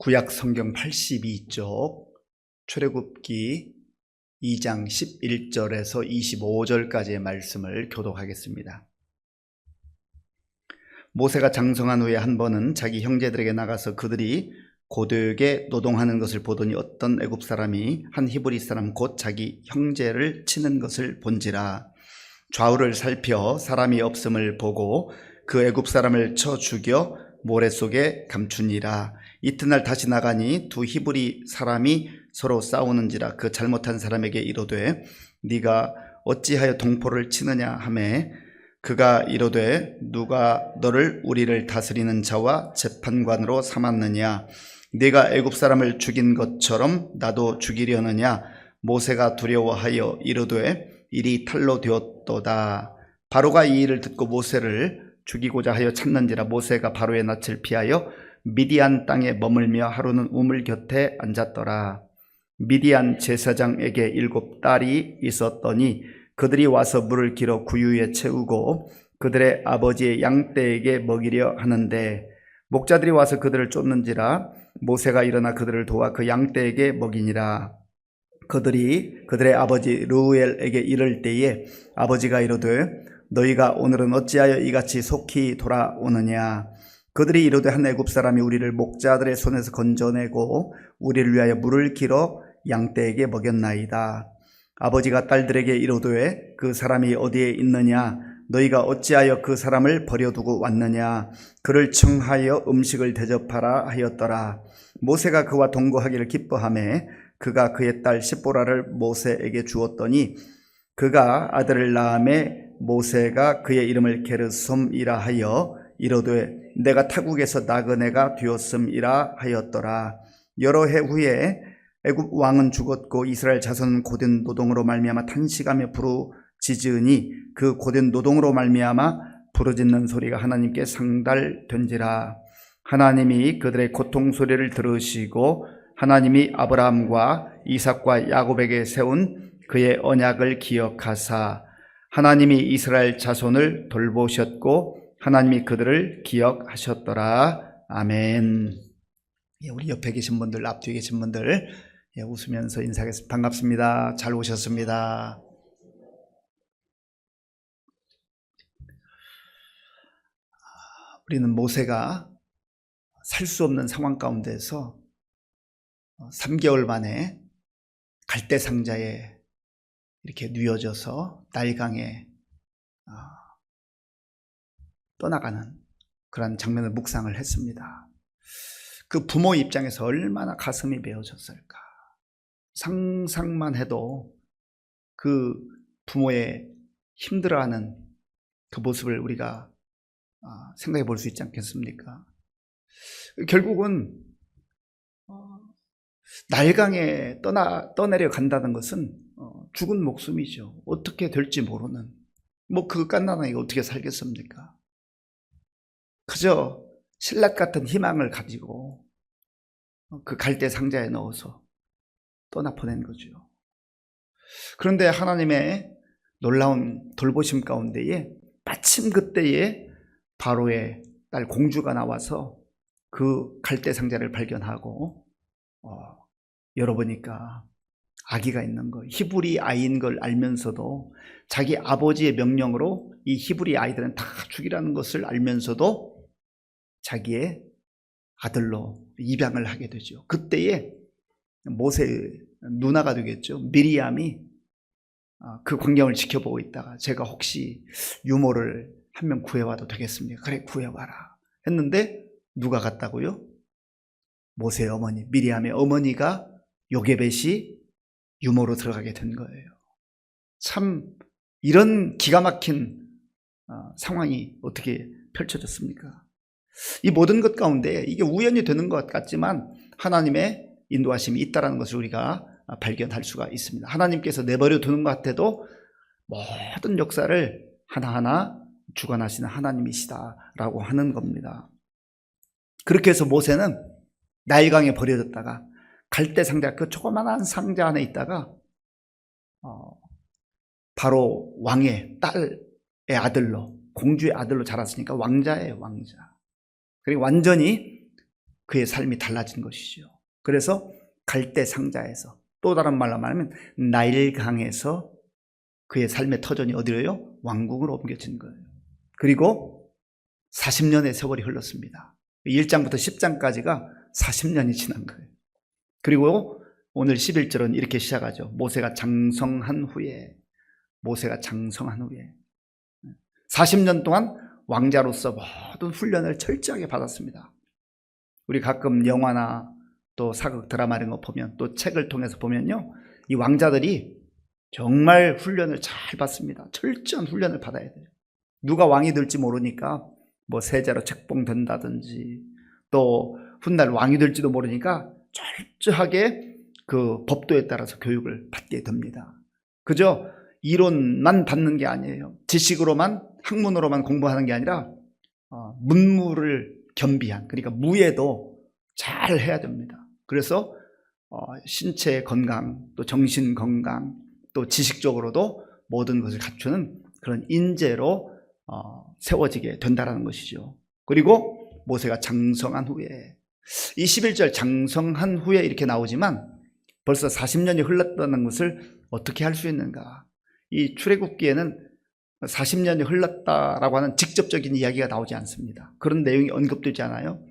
구약 성경 82쪽 출애굽기 2장 11절에서 25절까지의 말씀을 교독하겠습니다. 모세가 장성한 후에 한 번은 자기 형제들에게 나가서 그들이 고되게 노동하는 것을 보더니 어떤 애굽 사람이 한 히브리 사람 곧 자기 형제를 치는 것을 본지라. 좌우를 살펴 사람이 없음을 보고 그 애굽 사람을 쳐 죽여 모래 속에 감추니라. 이튿날 다시 나가니 두 히브리 사람이 서로 싸우는지라. 그 잘못한 사람에게 이르되 네가 어찌하여 동포를 치느냐 하매 그가 이르되 누가 너를 우리를 다스리는 자와 재판관으로 삼았느냐? 네가 애굽 사람을 죽인 것처럼 나도 죽이려느냐? 모세가 두려워하여 이르되 일이 탈로 되었도다. 바로가 이 일을 듣고 모세를 죽이고자 하여 찾는지라. 모세가 바로의 낯을 피하여 미디안 땅에 머물며 하루는 우물 곁에 앉았더라. 미디안 제사장에게 7 딸이 있었더니 그들이 와서 물을 길어 구유에 채우고 그들의 아버지의 양떼에게 먹이려 하는데 목자들이 와서 그들을 쫓는지라. 모세가 일어나 그들을 도와 그 양떼에게 먹이니라. 그들이 그들의 아버지 르우엘에게 이를 때에 아버지가 이르되 너희가 오늘은 어찌하여 이같이 속히 돌아오느냐? 그들이 이르되 한 애굽 사람이 우리를 목자들의 손에서 건져내고 우리를 위하여 물을 길어 양떼에게 먹였나이다. 아버지가 딸들에게 이르되 그 사람이 어디에 있느냐? 너희가 어찌하여 그 사람을 버려두고 왔느냐? 그를 청하여 음식을 대접하라 하였더라. 모세가 그와 동거하기를 기뻐하매 그가 그의 딸 십보라를 모세에게 주었더니 그가 아들을 낳음에 모세가 그의 이름을 게르솜이라 하여 이르되 내가 타국에서 나그네가 되었음이라 하였더라. 여러 해 후에 애굽 왕은 죽었고 이스라엘 자손은 고된 노동으로 말미암아 탄식하며 부르짖으니 그 고된 노동으로 말미암아 부르짖는 소리가 하나님께 상달된지라. 하나님이 그들의 고통 소리를 들으시고 하나님이 아브라함과 이삭과 야곱에게 세운 그의 언약을 기억하사 하나님이 이스라엘 자손을 돌보셨고 하나님이 그들을 기억하셨더라. 아멘. 우리 옆에 계신 분들, 앞뒤에 계신 분들 웃으면서 인사하겠습니다. 반갑습니다. 잘 오셨습니다. 우리는 모세가 살 수 없는 상황 가운데서 3개월 만에 갈대 상자에 이렇게 뉘어져서 나일강에 떠나가는 그런 장면을 묵상을 했습니다. 그 부모 입장에서 얼마나 가슴이 메어졌을까. 상상만 해도 그 부모의 힘들어하는 그 모습을 우리가 생각해 볼 수 있지 않겠습니까? 결국은 나일강에 떠내려 간다는 것은 죽은 목숨이죠. 어떻게 될지 모르는. 그 갓난아이가 어떻게 살겠습니까? 그저 신락 같은 희망을 가지고 그 갈대 상자에 넣어서 떠나보낸 거죠. 그런데 하나님의 놀라운 돌보심 가운데에 마침 그때에 바로의 딸 공주가 나와서 그 갈대 상자를 발견하고 열어보니까 아기가 있는 거, 히브리 아이인 걸 알면서도 자기 아버지의 명령으로 이 히브리 아이들은 다 죽이라는 것을 알면서도 자기의 아들로 입양을 하게 되죠. 그때에 모세의 누나가 되겠죠. 미리암이 그 광경을 지켜보고 있다가 제가 혹시 유모를 한 명 구해와도 되겠습니까? 그래, 구해와라 했는데 누가 갔다고요? 모세의 어머니, 미리암의 어머니가 요게벳이 유모로 들어가게 된 거예요. 참 이런 기가 막힌 상황이 어떻게 펼쳐졌습니까? 이 모든 것 가운데 이게 우연이 되는 것 같지만 하나님의 인도하심이 있다는 것을 우리가 발견할 수가 있습니다. 하나님께서 내버려 두는 것 같아도 모든 역사를 하나하나 주관하시는 하나님이시다라고 하는 겁니다. 그렇게 해서 모세는 나일강에 버려졌다가 갈대 상자, 그 조그만한 상자 안에 있다가 바로 왕의 딸의 아들로, 공주의 아들로 자랐으니까 왕자예요, 왕자. 그리고 완전히 그의 삶이 달라진 것이죠. 그래서 갈대 상자에서, 또 다른 말로 말하면 나일강에서 그의 삶의 터전이 어디로요? 왕궁으로 옮겨진 거예요. 그리고 40년의 세월이 흘렀습니다. 1장부터 10장까지가 40년이 지난 거예요. 그리고 오늘 11절은 이렇게 시작하죠. 모세가 장성한 후에, 모세가 장성한 후에 40년 동안 왕자로서 모든 훈련을 철저하게 받았습니다. 우리 가끔 영화나 또 사극 드라마 이런 거 보면, 또 책을 통해서 보면요, 이 왕자들이 정말 훈련을 잘 받습니다. 철저한 훈련을 받아야 돼요. 누가 왕이 될지 모르니까 뭐 세자로 책봉된다든지, 또 훗날 왕이 될지도 모르니까 철저하게 그 법도에 따라서 교육을 받게 됩니다. 그저 이론만 받는 게 아니에요. 지식으로만, 학문으로만 공부하는 게 아니라 문무를 겸비한, 그러니까 무예도 잘 해야 됩니다. 그래서 신체 건강, 또 정신 건강, 또 지식적으로도 모든 것을 갖추는 그런 인재로 세워지게 된다는 것이죠. 그리고 모세가 장성한 후에, 21절 장성한 후에 이렇게 나오지만 벌써 40년이 흘렀다는 것을 어떻게 할 수 있는가? 이 출애굽기에는 40년이 흘렀다라고 하는 직접적인 이야기가 나오지 않습니다. 그런 내용이 언급되지 않아요.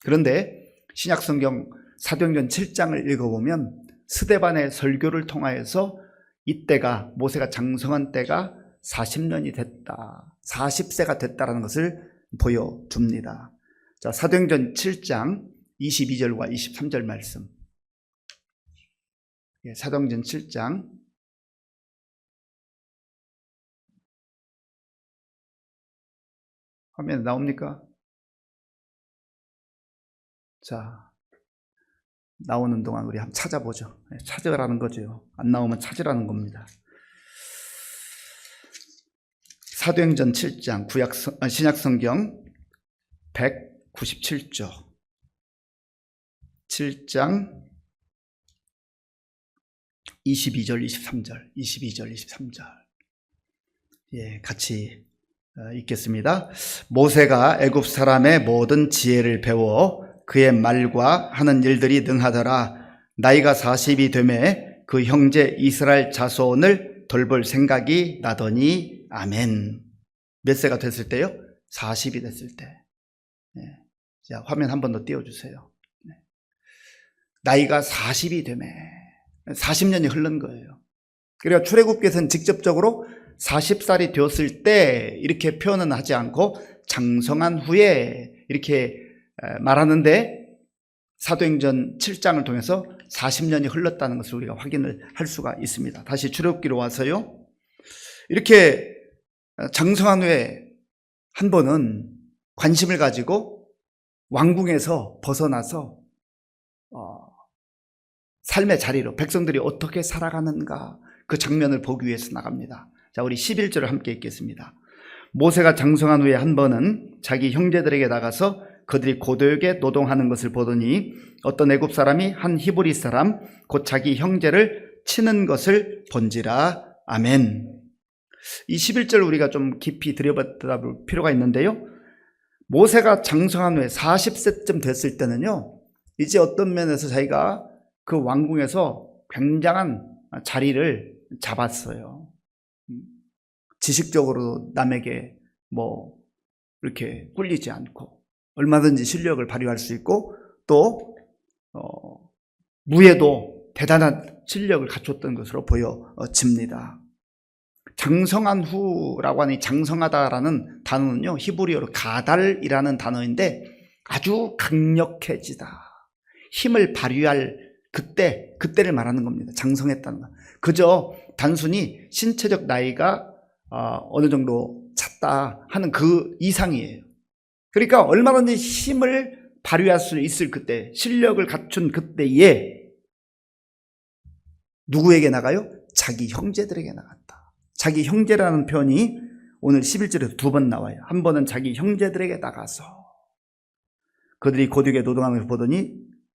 그런데 신약성경 사도행전 7장을 읽어보면 스데반의 설교를 통하여서 이때가, 모세가 장성한 때가 40년이 됐다, 40세가 됐다라는 것을 보여줍니다. 자, 사도행전 7장 22절과 23절 말씀. 사도행전 7장 화면에 나옵니까? 자, 나오는 동안 우리 한번 찾아보죠. 찾으라는 거죠. 안 나오면 찾으라는 겁니다. 사도행전 7장 신약성경 197조 7장 22절 23절 예, 같이 읽겠습니다. 모세가 애굽 사람의 모든 지혜를 배워 그의 말과 하는 일들이 능하더라. 나이가 40이 되매 그 형제 이스라엘 자손을 돌볼 생각이 나더니. 아멘. 몇 세가 됐을 때요? 40이 됐을 때. 네. 자, 화면 한 번 더 띄워주세요. 네. 나이가 40이 되매, 40년이 흐른 거예요. 그러니까 출애굽기에서는 직접적으로 40살이 되었을 때 이렇게 표현은 하지 않고 장성한 후에 이렇게 말하는데, 사도행전 7장을 통해서 40년이 흘렀다는 것을 우리가 확인을 할 수가 있습니다. 다시 출애굽기로 와서요, 이렇게 장성한 후에 한 번은 관심을 가지고 왕궁에서 벗어나서 삶의 자리로 백성들이 어떻게 살아가는가, 그 장면을 보기 위해서 나갑니다. 자, 우리 11절을 함께 읽겠습니다. 모세가 장성한 후에 한 번은 자기 형제들에게 나가서 그들이 고되게 노동하는 것을 보더니 어떤 애굽 사람이 한 히브리 사람 곧 자기 형제를 치는 것을 본지라. 아멘. 이 11절 우리가 좀 깊이 들여다볼 필요가 있는데요, 모세가 장성한 후에 40세쯤 됐을 때는요, 이제 어떤 면에서 자기가 그 왕궁에서 굉장한 자리를 잡았어요. 지식적으로 남에게 뭐 이렇게 꿀리지 않고 얼마든지 실력을 발휘할 수 있고, 또 무예도 대단한 실력을 갖췄던 것으로 보여집니다. 장성한 후라고 하니, 장성하다라는 단어는요, 히브리어로 가달이라는 단어인데 아주 강력해지다, 힘을 발휘할 그때를 말하는 겁니다. 장성했다는 거. 그저 단순히 신체적 나이가 어느 정도 찼다 하는 그 이상이에요. 그러니까 얼마든지 힘을 발휘할 수 있을 그때, 실력을 갖춘 그때에 누구에게 나가요? 자기 형제들에게 나갔다. 자기 형제라는 표현이 오늘 11절에서 두 번 나와요. 한 번은 자기 형제들에게 나가서 그들이 고되게 노동하는 것을 보더니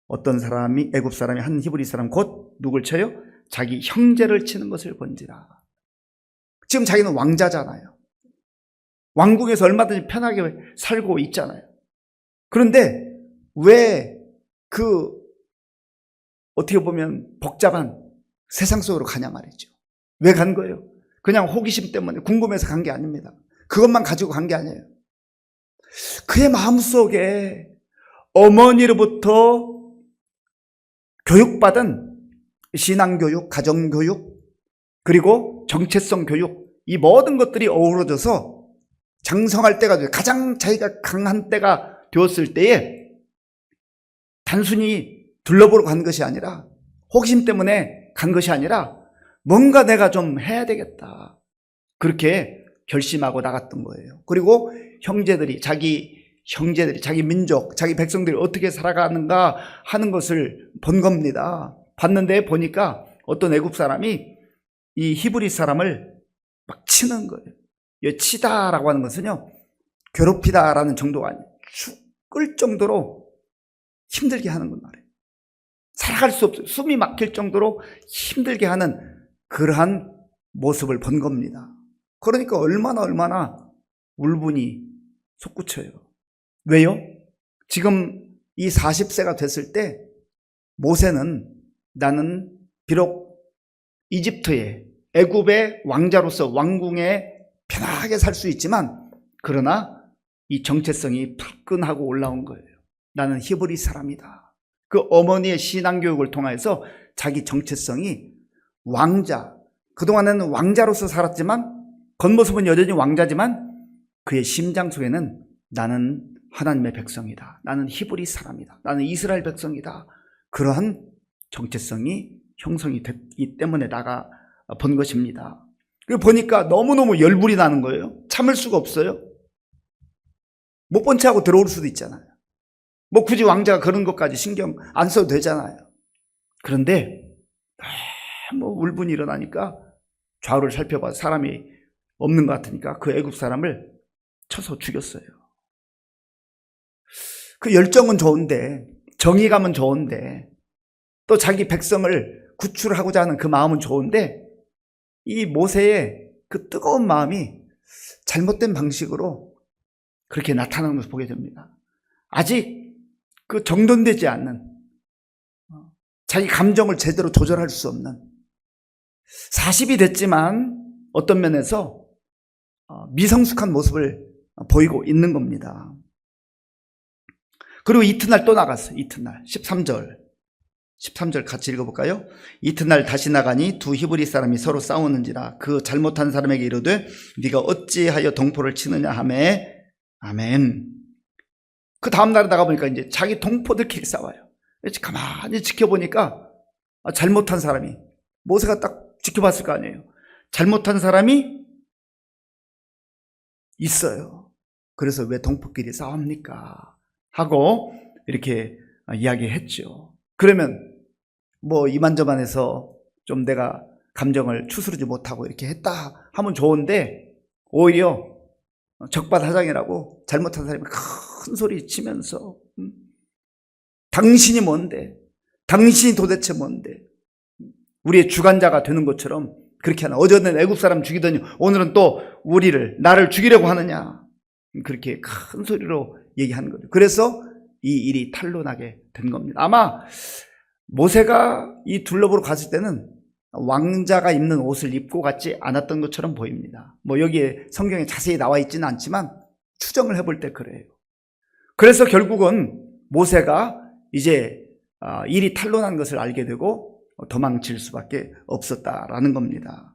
어떤 사람이, 애굽 사람이 한 히브리 사람 곧 누굴 쳐요? 자기 형제를 치는 것을 본지라. 지금 자기는 왕자잖아요. 왕국에서 얼마든지 편하게 살고 있잖아요. 그런데 왜 그 어떻게 보면 복잡한 세상 속으로 가냐 말이죠. 왜 간 거예요? 그냥 호기심 때문에 궁금해서 간 게 아닙니다. 그것만 가지고 간 게 아니에요. 그의 마음속에 어머니로부터 교육받은 신앙교육, 가정교육, 그리고 정체성 교육, 이 모든 것들이 어우러져서 장성할 때가, 가장 자기가 강한 때가 되었을 때에 단순히 둘러보러 간 것이 아니라, 호기심 때문에 간 것이 아니라 뭔가 내가 좀 해야 되겠다, 그렇게 결심하고 나갔던 거예요. 그리고 자기 형제들이, 자기 민족, 자기 백성들이 어떻게 살아가는가 하는 것을 본 겁니다. 봤는데 보니까 어떤 애굽 사람이 이 히브리 사람을 막 치는 거예요. 이 치다라고 하는 것은요, 괴롭히다라는 정도가 아니에요. 죽을 정도로 힘들게 하는 건 말이에요. 살아갈 수 없어요. 숨이 막힐 정도로 힘들게 하는 그러한 모습을 본 겁니다. 그러니까 얼마나 울분이 솟구쳐요. 왜요? 지금 이 40세가 됐을 때 모세는, 나는 비록 이집트의, 애굽의 왕자로서 왕궁에 편하게 살 수 있지만, 그러나 이 정체성이 불끈하고 올라온 거예요. 나는 히브리 사람이다. 그 어머니의 신앙교육을 통해서 자기 정체성이 왕자, 그동안에는 왕자로서 살았지만 겉모습은 여전히 왕자지만 그의 심장 속에는 나는 하나님의 백성이다, 나는 히브리 사람이다, 나는 이스라엘 백성이다, 그러한 정체성이 형성이 됐기 때문에 나가 본 것입니다. 보니까 너무너무 열불이 나는 거예요. 참을 수가 없어요. 못 본 채하고 들어올 수도 있잖아요. 뭐 굳이 왕자가 그런 것까지 신경 안 써도 되잖아요. 그런데 뭐 울분이 일어나니까 좌우를 살펴봐 사람이 없는 것 같으니까 그 애굽 사람을 쳐서 죽였어요. 그 열정은 좋은데, 정의감은 좋은데, 또 자기 백성을 구출하고자 하는 그 마음은 좋은데, 이 모세의 그 뜨거운 마음이 잘못된 방식으로 그렇게 나타나는 것을 보게 됩니다. 아직 그 정돈되지 않는, 자기 감정을 제대로 조절할 수 없는, 40이 됐지만 어떤 면에서 미성숙한 모습을 보이고 있는 겁니다. 그리고 이튿날 또 나갔어요. 이튿날 13절 같이 읽어볼까요? 이튿날 다시 나가니 두 히브리 사람이 서로 싸우는지라. 그 잘못한 사람에게 이르되 네가 어찌하여 동포를 치느냐 하매, 아멘. 그 다음날에 나가보니까 이제 자기 동포들끼리 싸워요. 가만히 지켜보니까 잘못한 사람이, 모세가 딱 지켜봤을 거 아니에요. 잘못한 사람이 있어요. 그래서 왜 동포끼리 싸웁니까? 하고 이렇게 이야기했죠. 그러면 뭐 이만저만해서 좀 내가 감정을 추스르지 못하고 이렇게 했다 하면 좋은데, 오히려 적반하장이라고 잘못한 사람이 큰 소리 치면서 당신이 뭔데, 당신이 도대체 뭔데, 우리의 주관자가 되는 것처럼 그렇게 하나. 어제는 애굽 사람 죽이더니 오늘은 또 나를 죽이려고 하느냐, 그렇게 큰 소리로 얘기하는 거죠. 그래서 이 일이 탄로나게 된 겁니다. 아마 모세가 이 둘러보러 갔을 때는 왕자가 입는 옷을 입고 갔지 않았던 것처럼 보입니다. 뭐 여기에 성경에 자세히 나와 있지는 않지만 추정을 해볼 때 그래요. 그래서 결국은 모세가 이제 일이 탄로난 것을 알게 되고 도망칠 수밖에 없었다라는 겁니다.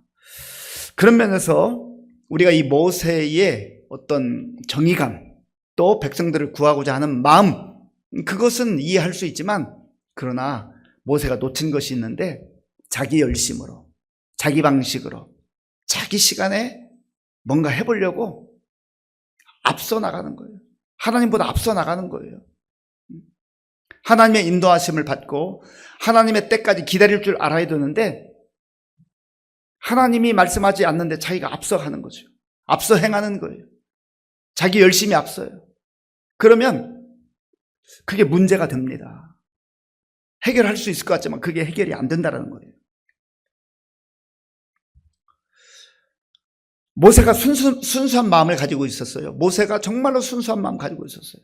그런 면에서 우리가 이 모세의 어떤 정의감, 또 백성들을 구하고자 하는 마음, 그것은 이해할 수 있지만, 그러나 모세가 놓친 것이 있는데 자기 열심으로, 자기 방식으로, 자기 시간에 뭔가 해보려고 앞서 나가는 거예요. 하나님보다 앞서 나가는 거예요. 하나님의 인도하심을 받고 하나님의 때까지 기다릴 줄 알아야 되는데, 하나님이 말씀하지 않는데 자기가 앞서가는 거죠. 앞서 행하는 거예요. 자기 열심히 앞서요. 그러면 그게 문제가 됩니다. 해결할 수 있을 것 같지만 그게 해결이 안 된다는 거예요. 모세가 순수한 마음을 가지고 있었어요. 모세가 정말로 순수한 마음 가지고 있었어요.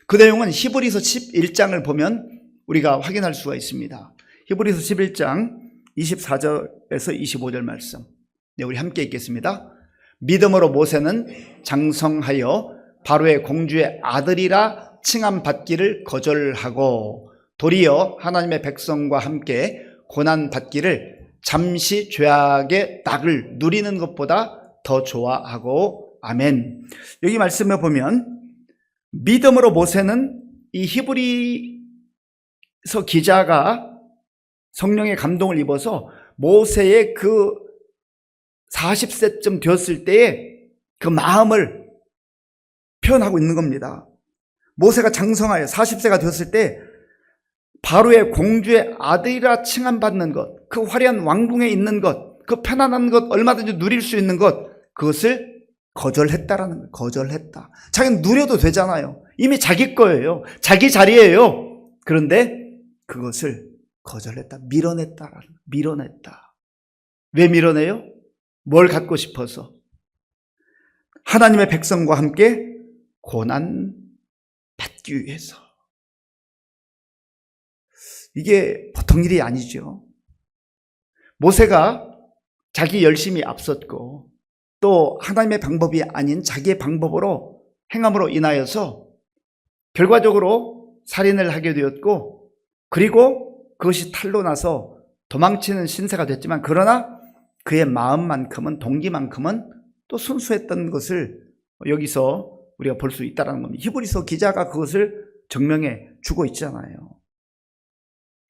그 내용은 히브리서 11장을 보면 우리가 확인할 수가 있습니다. 히브리서 11장 24절에서 25절 말씀. 네, 우리 함께 읽겠습니다. 믿음으로 모세는 장성하여 바로의 공주의 아들이라 칭함받기를 거절하고 도리어 하나님의 백성과 함께 고난받기를 잠시 죄악의 낙을 누리는 것보다 더 좋아하고 아멘. 여기 말씀에 보면 믿음으로 모세는 이 히브리서 기자가 성령의 감동을 입어서 모세의 그 40세쯤 되었을 때의 그 마음을 표현하고 있는 겁니다. 모세가 장성하여 40세가 되었을 때 바로의 공주의 아들이라 칭함받는 것, 그 화려한 왕궁에 있는 것, 그 편안한 것, 얼마든지 누릴 수 있는 것, 그것을 거절했다라는 거예요. 거절했다. 자기는 누려도 되잖아요. 이미 자기 거예요. 자기 자리예요. 그런데 그것을 거절했다. 밀어냈다. 왜 밀어내요? 뭘 갖고 싶어서? 하나님의 백성과 함께 고난 받기 위해서. 이게 보통 일이 아니죠. 모세가 자기 열심히 앞섰고 또 하나님의 방법이 아닌 자기의 방법으로 행함으로 인하여서 결과적으로 살인을 하게 되었고, 그리고 그것이 탄로 나서 도망치는 신세가 됐지만, 그러나 그의 마음만큼은, 동기만큼은 또 순수했던 것을 여기서 우리가 볼 수 있다는 겁니다. 히브리서 기자가 그것을 증명해 주고 있잖아요.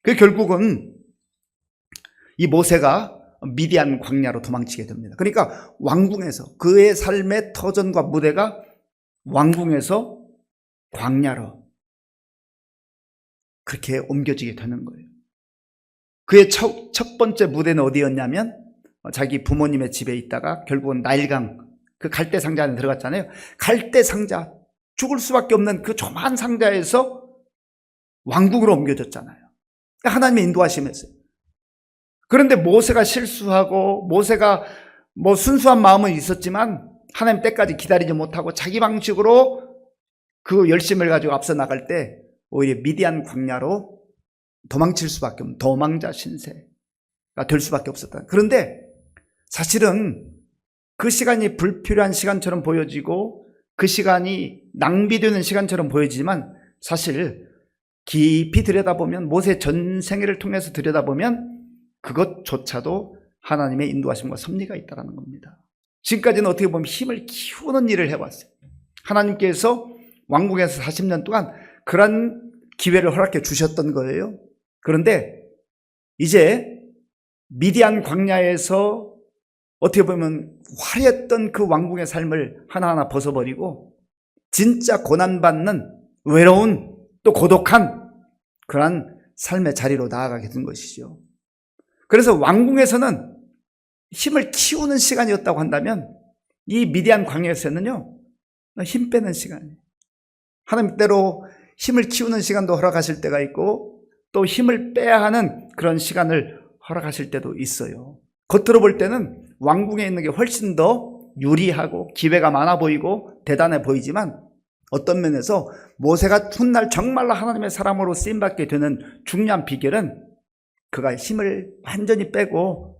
그 결국은 이 모세가 미디안 광야로 도망치게 됩니다. 그러니까 왕궁에서, 그의 삶의 터전과 무대가 왕궁에서 광야로 그렇게 옮겨지게 되는 거예요. 그의 첫 번째 무대는 어디였냐면 자기 부모님의 집에 있다가 결국은 나일강, 그 갈대 상자 안에 들어갔잖아요. 갈대 상자, 죽을 수밖에 없는 그 조그만 상자에서 왕궁으로 옮겨졌잖아요. 하나님의 인도하심에서. 그런데 모세가 실수하고, 모세가 순수한 마음은 있었지만 하나님 때까지 기다리지 못하고 자기 방식으로 그 열심을 가지고 앞서 나갈 때 오히려 미디안 광야로 도망칠 수밖에 없는 도망자 신세가 될 수밖에 없었다. 그런데 사실은 그 시간이 불필요한 시간처럼 보여지고 그 시간이 낭비되는 시간처럼 보여지지만, 사실 깊이 들여다보면, 모세 전생애를 통해서 들여다보면 그것조차도 하나님의 인도하심과 섭리가 있다는 겁니다. 지금까지는 어떻게 보면 힘을 키우는 일을 해왔어요. 하나님께서 왕궁에서 40년 동안 그런 기회를 허락해 주셨던 거예요. 그런데 이제 미디안 광야에서 어떻게 보면 화려했던 그 왕궁의 삶을 하나하나 벗어버리고 진짜 고난받는, 외로운, 또 고독한 그러한 삶의 자리로 나아가게 된 것이죠. 그래서 왕궁에서는 힘을 키우는 시간이었다고 한다면, 이 미디안 광야에서는요, 힘 빼는 시간이에요. 하나님 때로 힘을 키우는 시간도 허락하실 때가 있고 또 힘을 빼야 하는 그런 시간을 허락하실 때도 있어요. 겉으로 볼 때는 왕궁에 있는 게 훨씬 더 유리하고 기회가 많아 보이고 대단해 보이지만, 어떤 면에서 모세가 훗날 정말로 하나님의 사람으로 쓰임받게 되는 중요한 비결은 그가 힘을 완전히 빼고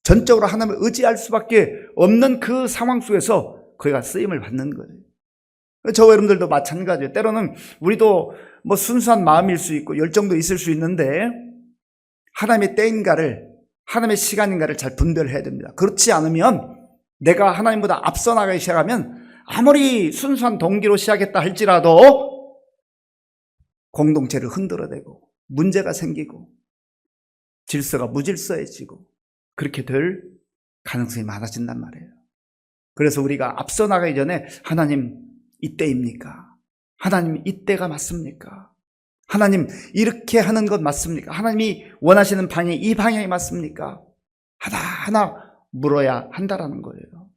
전적으로 하나님을 의지할 수밖에 없는 그 상황 속에서 그가 쓰임을 받는 거예요. 저와 여러분들도 마찬가지예요. 때로는 우리도 순수한 마음일 수 있고 열정도 있을 수 있는데 하나님의 때인가를, 하나님의 시간인가를 잘 분별해야 됩니다. 그렇지 않으면 내가 하나님보다 앞서 나가기 시작하면 아무리 순수한 동기로 시작했다 할지라도 공동체를 흔들어대고 문제가 생기고 질서가 무질서해지고 그렇게 될 가능성이 많아진단 말이에요. 그래서 우리가 앞서 나가기 전에 하나님, 이때입니까? 하나님, 이때가 맞습니까? 하나님, 이렇게 하는 것 맞습니까? 하나님이 원하시는 방향이 이 방향이 맞습니까? 하나하나 물어야 한다라는 거예요.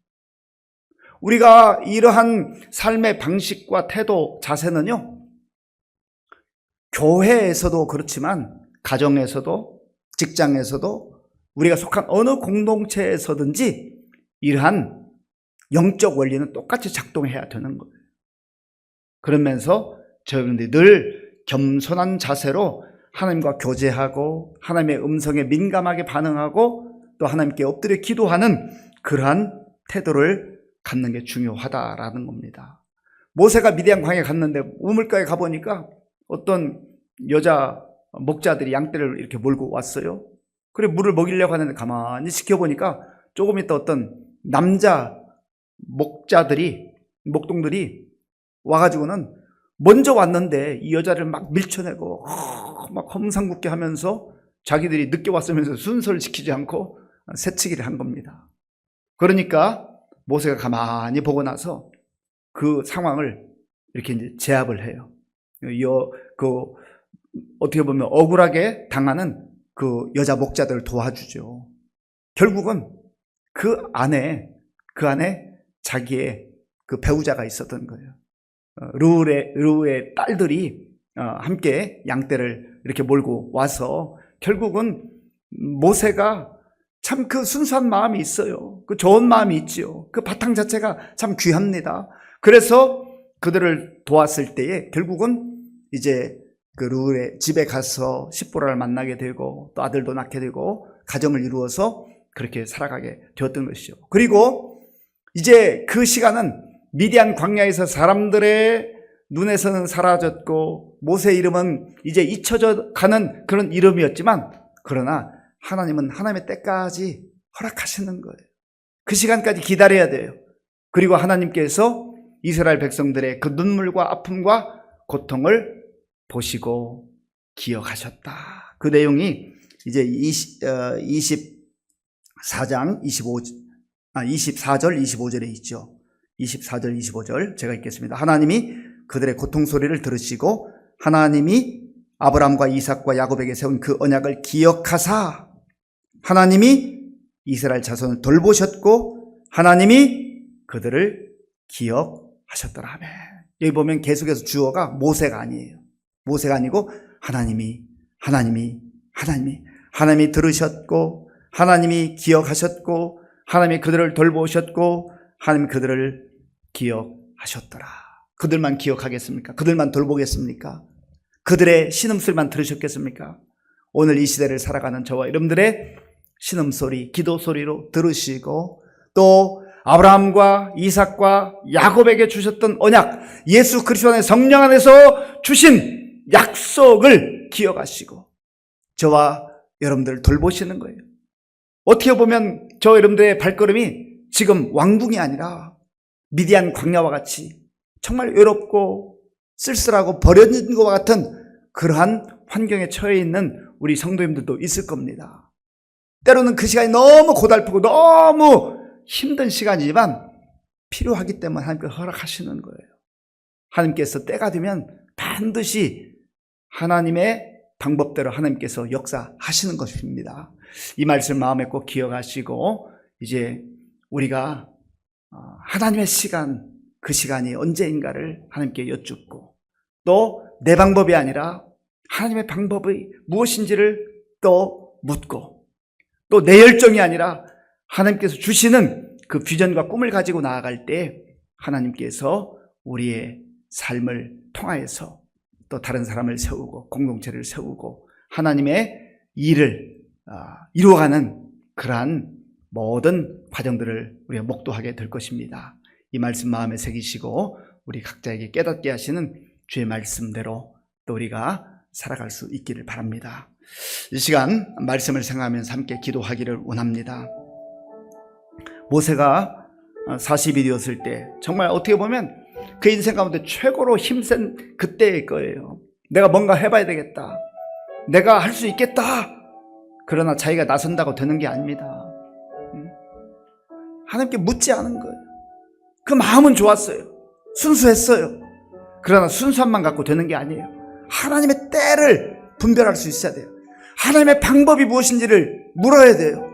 우리가 이러한 삶의 방식과 태도, 자세는요, 교회에서도 그렇지만 가정에서도 직장에서도 우리가 속한 어느 공동체에서든지 이러한 영적 원리는 똑같이 작동해야 되는 거예요. 그러면서 저희들이 늘 겸손한 자세로 하나님과 교제하고 하나님의 음성에 민감하게 반응하고 또 하나님께 엎드려 기도하는 그러한 태도를 갖는 게 중요하다라는 겁니다. 모세가 미디안 광야에 갔는데 우물가에 가보니까 어떤 여자 목자들이 양떼를 이렇게 몰고 왔어요. 그래 물을 먹이려고 하는데 가만히 지켜보니까 조금 있다 어떤 남자 목동들이 와가지고는 먼저 왔는데 이 여자를 막 밀쳐내고 막 험상궂게 하면서 자기들이 늦게 왔으면서 순서를 지키지 않고 새치기를 한 겁니다. 그러니까 모세가 가만히 보고 나서 그 상황을 이렇게 이제 제압을 해요. 어떻게 보면 억울하게 당하는 그 여자 목자들을 도와주죠. 결국은 그 안에 자기의 그 배우자가 있었던 거예요. 르우의 딸들이 함께 양떼를 이렇게 몰고 와서 결국은 모세가 참 그 순수한 마음이 있어요. 그 좋은 마음이 있지요. 그 바탕 자체가 참 귀합니다. 그래서 그들을 도왔을 때에 결국은 이제 그 르우의 집에 가서 십보라를 만나게 되고 또 아들도 낳게 되고 가정을 이루어서 그렇게 살아가게 되었던 것이죠. 그리고 이제 그 시간은 미디안 광야에서 사람들의 눈에서는 사라졌고 모세의 이름은 이제 잊혀져 가는 그런 이름이었지만 그러나 하나님은 하나님의 때까지 허락하시는 거예요. 그 시간까지 기다려야 돼요. 그리고 하나님께서 이스라엘 백성들의 그 눈물과 아픔과 고통을 보시고 기억하셨다. 그 내용이 이제 24절 25절에 있죠. 24절 25절 제가 읽겠습니다. 하나님이 그들의 고통 소리를 들으시고 하나님이 아브라함과 이삭과 야곱에게 세운 그 언약을 기억하사 하나님이 이스라엘 자손을 돌보셨고 하나님이 그들을 기억하셨더라. 아멘. 여기 보면 계속해서 주어가 모세가 아니에요. 모세가 아니고 하나님이 들으셨고 하나님이 기억하셨고 하나님이 그들을 돌보셨고 하나님이 그들을 기억하셨더라. 그들만 기억하겠습니까? 그들만 돌보겠습니까? 그들의 신음소리만 들으셨겠습니까? 오늘 이 시대를 살아가는 저와 여러분들의 신음소리, 기도소리로 들으시고 또 아브라함과 이삭과 야곱에게 주셨던 언약, 예수 그리스도 안에 성령 안에서 주신 약속을 기억하시고 저와 여러분들을 돌보시는 거예요. 어떻게 보면 저 여러분들의 발걸음이 지금 왕궁이 아니라 미디안 광야와 같이 정말 외롭고 쓸쓸하고 버려진 것과 같은 그러한 환경에 처해 있는 우리 성도님들도 있을 겁니다. 때로는 그 시간이 너무 고달프고 너무 힘든 시간이지만 필요하기 때문에 하나님께서 허락하시는 거예요. 하나님께서 때가 되면 반드시 하나님의 방법대로 하나님께서 역사하시는 것입니다. 이 말씀 마음에 꼭 기억하시고 이제 우리가 하나님의 시간, 그 시간이 언제인가를 하나님께 여쭙고 또 내 방법이 아니라 하나님의 방법이 무엇인지를 또 묻고 또 내 열정이 아니라 하나님께서 주시는 그 비전과 꿈을 가지고 나아갈 때 하나님께서 우리의 삶을 통하여서 또 다른 사람을 세우고 공동체를 세우고 하나님의 일을 이루어가는 그러한 모든 과정들을 우리가 목도하게 될 것입니다. 이 말씀 마음에 새기시고 우리 각자에게 깨닫게 하시는 주의 말씀대로 또 우리가 살아갈 수 있기를 바랍니다. 이 시간 말씀을 생각하면서 함께 기도하기를 원합니다. 모세가 40이 되었을 때 정말 어떻게 보면 그 인생 가운데 최고로 힘센 그때일 거예요. 내가 뭔가 해봐야 되겠다. 내가 할 수 있겠다. 그러나 자기가 나선다고 되는 게 아닙니다. 하나님께 묻지 않은 거예요. 그 마음은 좋았어요. 순수했어요. 그러나 순수함만 갖고 되는 게 아니에요. 하나님의 때를 분별할 수 있어야 돼요. 하나님의 방법이 무엇인지를 물어야 돼요.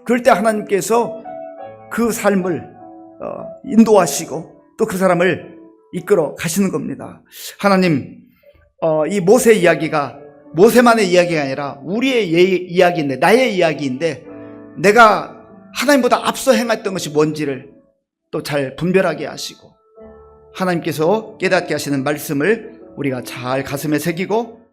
그럴 때 하나님께서 그 삶을 인도하시고 또 그 사람을 이끌어 가시는 겁니다. 하나님, 이 모세 이야기가 모세만의 이야기가 아니라 우리의 이야기인데, 나의 이야기인데 내가 하나님보다 앞서 행했던 것이 뭔지를 또 잘 분별하게 하시고 하나님께서 깨닫게 하시는 말씀을 우리가 잘 가슴에 새기고